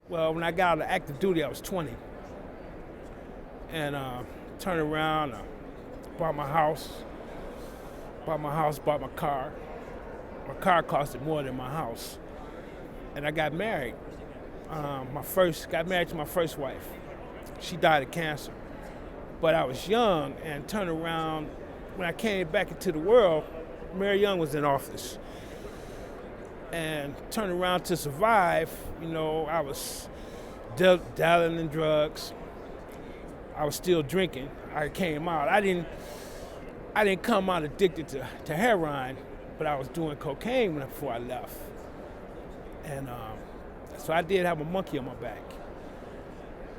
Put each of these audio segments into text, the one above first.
Well, when I got out of active duty, I was 20. And turned around, bought my house, bought my car. My car costed more than my house. And I got married. Got married to my first wife. She died of cancer. But I was young and turned around. When I came back into the world, Mary Young was in office. And turned around to survive, I was dabbling in drugs. I was still drinking. I came out. I didn't come out addicted to heroin, but I was doing cocaine before I left. And so I did have a monkey on my back.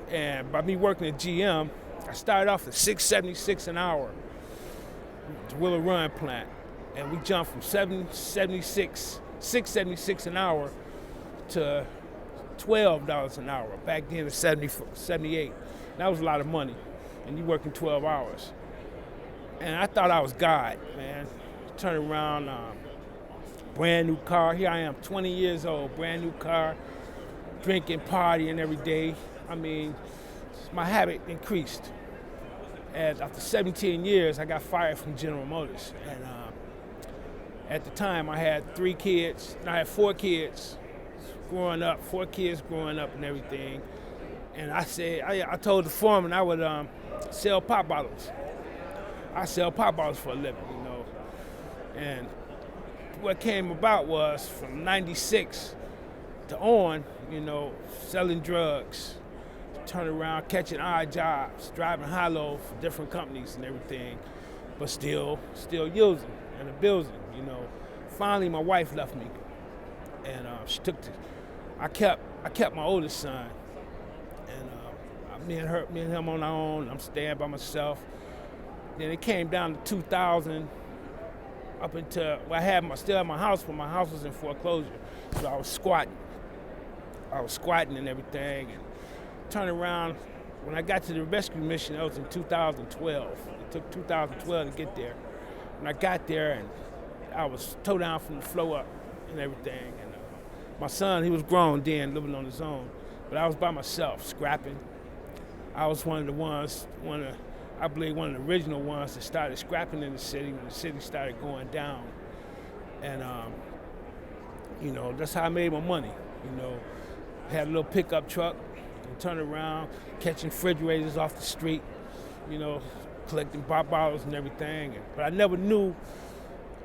And by me working at GM, I started off at $6.76 an hour, the Willow Run plant. And we jumped from $6.76 an hour to $12 an hour. Back then it was 78. That was a lot of money. And you working 12 hours. And I thought I was God, man. Turned around, brand new car. Here I am, 20 years old, brand new car, drinking, partying every day. I mean, my habit increased. And after 17 years, I got fired from General Motors. And at the time, I had 3 kids. I had 4 kids growing up, 4 kids growing up and everything. And I said, I told the foreman I would sell pop bottles. I sell pop bottles for a living, And what came about was from 96 to on, selling drugs, turning around, catching odd jobs, driving high-low for different companies and everything, but still using and abusing, Finally, my wife left me, and I kept my oldest son, and me and him on our own. I'm staying by myself. Then it came down to 2000, up until I still had my house, but my house was in foreclosure, so I was squatting. And everything, and turned around. When I got to the rescue mission, that was in 2012. It took 2012 to get there. When I got there, and I was towed down from the floor up and everything. And my son, he was grown then, living on his own, but I was by myself, scrapping. I was one of the original ones that started scrapping in the city when the city started going down. And, that's how I made my money, Had a little pickup truck and turned around, catching refrigerators off the street, collecting pop bottles and everything. But I never knew,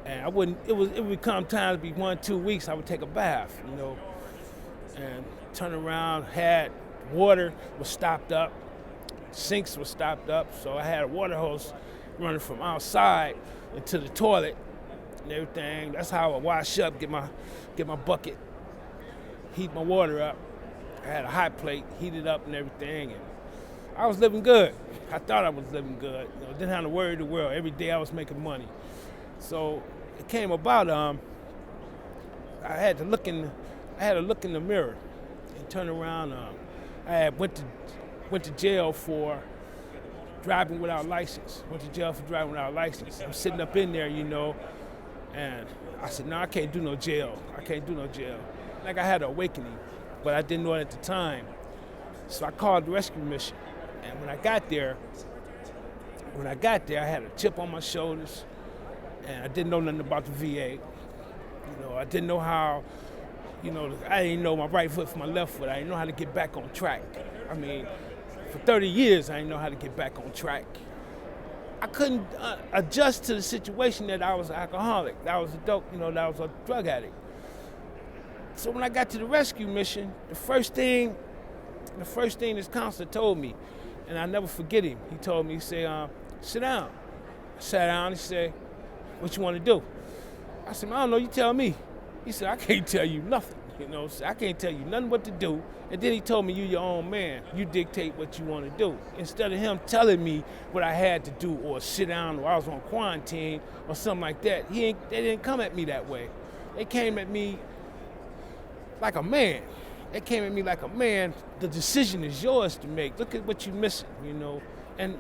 and it would come time to be 1-2 weeks, I would take a bath, and turn around, had water was stopped up, sinks were stopped up, so I had a water hose running from outside into the toilet and everything. That's how I wash up, get my bucket, heat my water up. I had a hot plate, heated up and everything, and I was living good. I thought I was living good. Didn't have to worry the world. Every day I was making money. So it came about. I had to look in the mirror and turn around. I had went to jail for driving without license. I'm sitting up in there, and I said, no, I can't do no jail. Like I had an awakening, but I didn't know it at the time. So I called the rescue mission. And when I got there, I had a chip on my shoulders, and I didn't know nothing about the VA. I didn't know how, I didn't know my right foot from my left foot. I didn't know how to get back on track. I mean, for 30 years, I didn't know how to get back on track. I couldn't adjust to the situation that I was an alcoholic, that I was a dope, that I was a drug addict. So when I got to the rescue mission, the first thing this counselor told me, and I'll never forget him, he told me, he said, sit down. I sat down, he said, what you want to do? I said, I don't know, you tell me. He said, I can't tell you nothing, I can't tell you nothing what to do. And then he told me, you your own man, you dictate what you want to do. Instead of him telling me what I had to do or sit down or I was on quarantine or something like that, they didn't come at me that way. They came at me like a man. The decision is yours to make. Look at what you're missing, And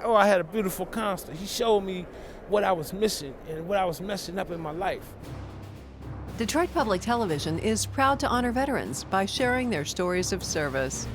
I had a beautiful counselor. He showed me what I was missing and what I was messing up in my life. Detroit Public Television is proud to honor veterans by sharing their stories of service.